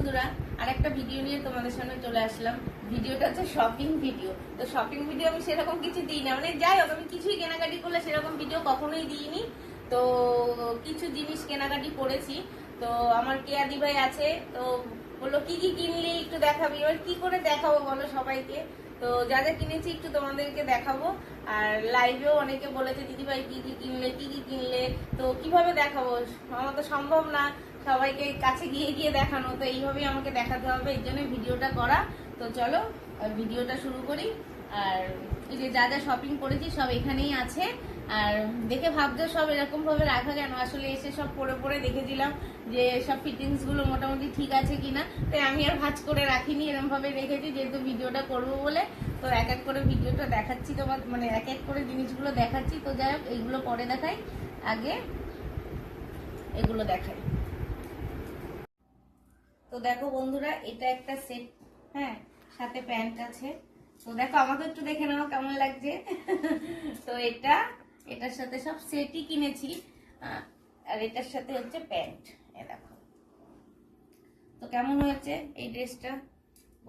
বন্ধুরা, আরেকটা ভিডিও নিয়ে তোমাদের সামনে চলে আসলাম। ভিডিওটা হচ্ছে শপিং ভিডিও। তো শপিং ভিডিও আমি সেরকম কিছু দিই না, মানে যাই হোক আমি কিছুই কেনাকাটি করলে সেরকম ভিডিও কখনোই দিইনি। তো কিছু জিনিস কেনাকাটি করেছি। তো আমার কেয়াদি ভাই আছে, তো বললো কি কি কিনলি একটু দেখাবি। এবার কি করে দেখাবো বলো সবাইকে? তো যা যা কিনেছি একটু তোমাদেরকে দেখাবো। আর লাইভেও অনেকে বলেছে দিদি ভাই কি কি কিনলে কি কি কিনলে, তো কিভাবে দেখাবো? আমার তো সম্ভব না সবাইকে কাছে গিয়ে গিয়ে দেখানো, তো এইভাবেই আমাকে দেখাতে হবে, এই জন্য ভিডিওটা করা। তো চলো ভিডিওটা শুরু করি। আর এই যে যা যা শপিং করেছি সব এখানেই আছে। আর দেখে ভাবছো সব এরকম ভাবে রাখা কেন, আসলে এসে সব পরে পরে দেখেছিলাম যে সব ফিটিংস গুলো মোটামুটি ঠিক আছে কিনা, তাই আমি আর ভাঁজ করে রাখিনি, এরকম ভাবে রেখেছি যেহেতু ভিডিওটা করবো বলে। তো এক এক করে ভিডিওটা দেখাচ্ছি তোমার, মানে এক এক করে জিনিসগুলো দেখাচ্ছি। তো যাই হোক এইগুলো পরে দেখাই, আগে এগুলো দেখাই। তো দেখো বন্ধুরা, এটা একটা সেট, হ্যাঁ, সাথে প্যান্ট আছে। তো দেখো আমাকে একটু দেখে নাও কেমন লাগছে। তো এটার সাথে সব সেটই কিনেছি, আর এটার সাথে হচ্ছে প্যান্ট। এ দেখো, তো কেমন হয়েছে এই ড্রেসটা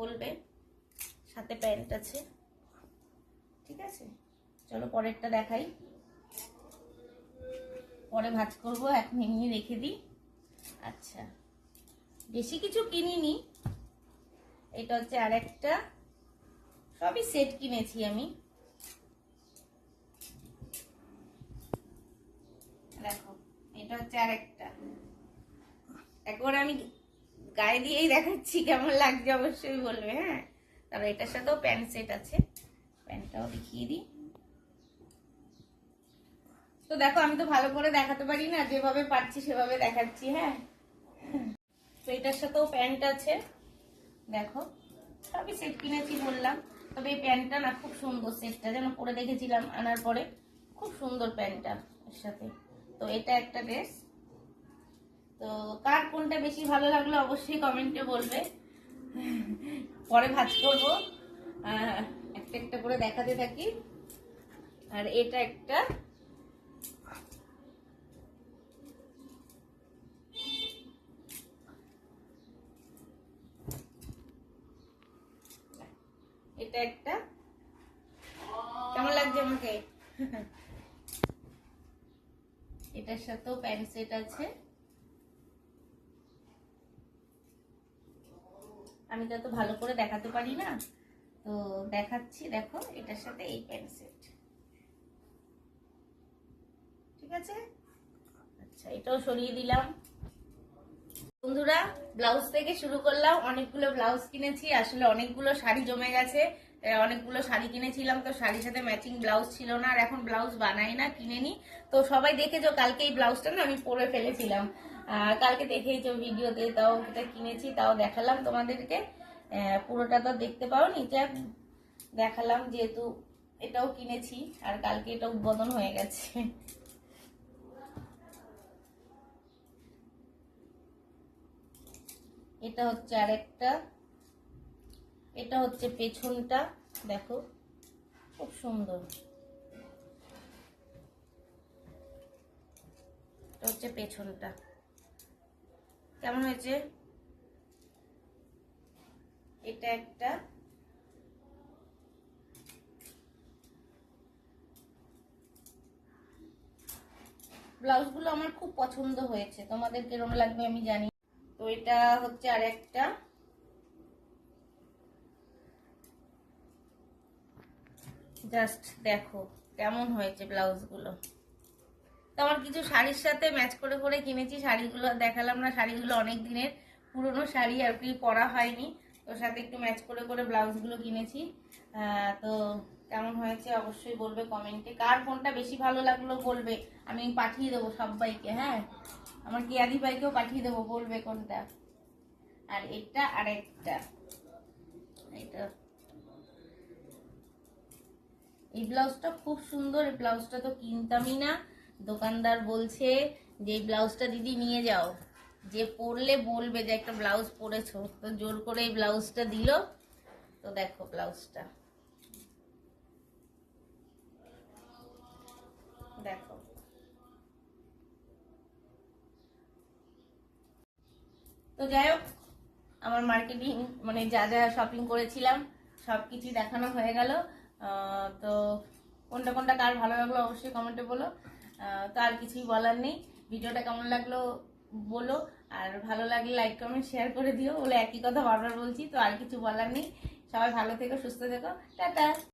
বলবে। সাথে প্যান্ট আছে, ঠিক আছে। চলো পরেরটা দেখাই, পরে ভাঁজ করবো, এখন এমনি রেখে দিই। আচ্ছা, বেশি কিছু কিনিনি। এটা হচ্ছে আরেকটা, সবই সেট কিনেছি আমি। দেখো এটা হচ্ছে আরেকটা, একবার আমি গায়ে দিয়েই দেখাচ্ছি কেমন লাগছে অবশ্যই বলবে, হ্যাঁ। তারপর এটার সাথেও প্যান্ট সেট আছে, প্যান্টটাও দেখিয়ে দিই। তো দেখো আমি তো ভালো করে দেখাতে পারি না, যেভাবে পারছি সেভাবে দেখাচ্ছি, হ্যাঁ। তো এটার সাথেও প্যান্ট আছে, দেখো সবই সেট কিনেছি বললাম। তবে এই প্যান্টটা না খুব সুন্দর, সেটটা যেন পরে দেখেছিলাম আনার পরে, খুব সুন্দর প্যান্টটা এর সাথে। তো এটা একটা ড্রেস। তো কার কোনটা বেশি ভালো লাগলো অবশ্যই কমেন্টে বলবে, পরে ভাঁজ করবো। একটা একটা করে দেখাতে থাকি। আর এটা একটা, এটা একটা, কেমন লাগছে আমাকে? এটার সাথেও প্যান্ট সেট আছে। আমি তো এত ভালো করে দেখাতে পারি না, তো দেখাচ্ছি। দেখো এটার সাথে এই প্যান্ট সেট, ঠিক আছে। আচ্ছা, এটাও সরিয়ে দিলাম। বন্ধুরা, ব্লাউজ থেকে শুরু করলাম। অনেকগুলো ব্লাউজ কিনেছি, আসলে অনেকগুলো শাড়ি জমে গেছে। অনেকগুলো শাড়ি কিনেছিলাম, তো শাড়ির সাথে ম্যাচিং ব্লাউজ ছিল না, আর এখন ব্লাউজ বানাই না, কিনে নি। তো সবাই দেখেছো কালকে এই ব্লাউজটা না আমি পরে ফেলেছিলাম, কালকে দেখেইছো ভিডিওতে, তাও এটা কিনেছি, তাও দেখালাম তোমাদেরকে। পুরোটা তো দেখতে পাওনি, যা দেখালাম যেহেতু এটাও কিনেছি, আর কালকে এটা উদ্বোধন হয়ে গেছে। এটা হচ্ছে আরেকটা, এটা হচ্ছে পেছনটা, দেখো খুব সুন্দর। এটা হচ্ছে পেছনটা, কেমন হয়েছে? এটা একটা, ব্লাউজগুলো আমার খুব পছন্দ হয়েছে, তোমাদের কিরকম লাগবে আমি জানি। তো এটা হচ্ছে আরেকটা, জাস্ট দেখো কেমন হয়েছে ব্লাউজগুলো। তো আমার কিছু শাড়ির সাথে ম্যাচ করে করে কিনেছি, শাড়িগুলো দেখালাম না, শাড়িগুলো অনেক দিনের পুরনো শাড়ি আর কি, পরা হয়নি। তোর সাথে একটু ম্যাচ করে করে ব্লাউজগুলো কিনেছি। তো কেমন হয়েছে অবশ্যই বলবে কমেন্টে, কার কোনটা বেশি ভালো লাগলো বলবে, আমি পাঠিয়ে দেবো সবাইকে, হ্যাঁ। আমার কিয়াদি ভাইকেও পাঠিয়ে দেবো, বলবে কোনটা। আর এটা আরেকটা, এটা, এই ব্লাউজটা খুব সুন্দর। এই ব্লাউজটা তো কিনতামই না, দোকানদার বলছে যে এই ব্লাউজটা দিদি নিয়ে যাও, যে পরলে বলবে যে একটা ব্লাউজ পরেছো, তো জোর করে এই ব্লাউজটা দিল। তো দেখো ব্লাউজটা, দেখো। তো যাই হোক, আমার মার্কেটিং মানে যা যা শপিং করেছিলাম সব কিছু দেখানো হয়ে গেল। তো কোনটা কোনটা কার ভালো লাগলো অবশ্যই কমেন্টে বলো। তো আর কিছুই বলার নেই। ভিডিওটা কেমন লাগলো বলো, আর ভালো লাগলে লাইক কমেন্ট শেয়ার করে দিও। বলে একই কথা বারবার বলছি, তো আর কিছু বলার নেই। সবাই ভালো থেকো, সুস্থ থেকো, টাটা।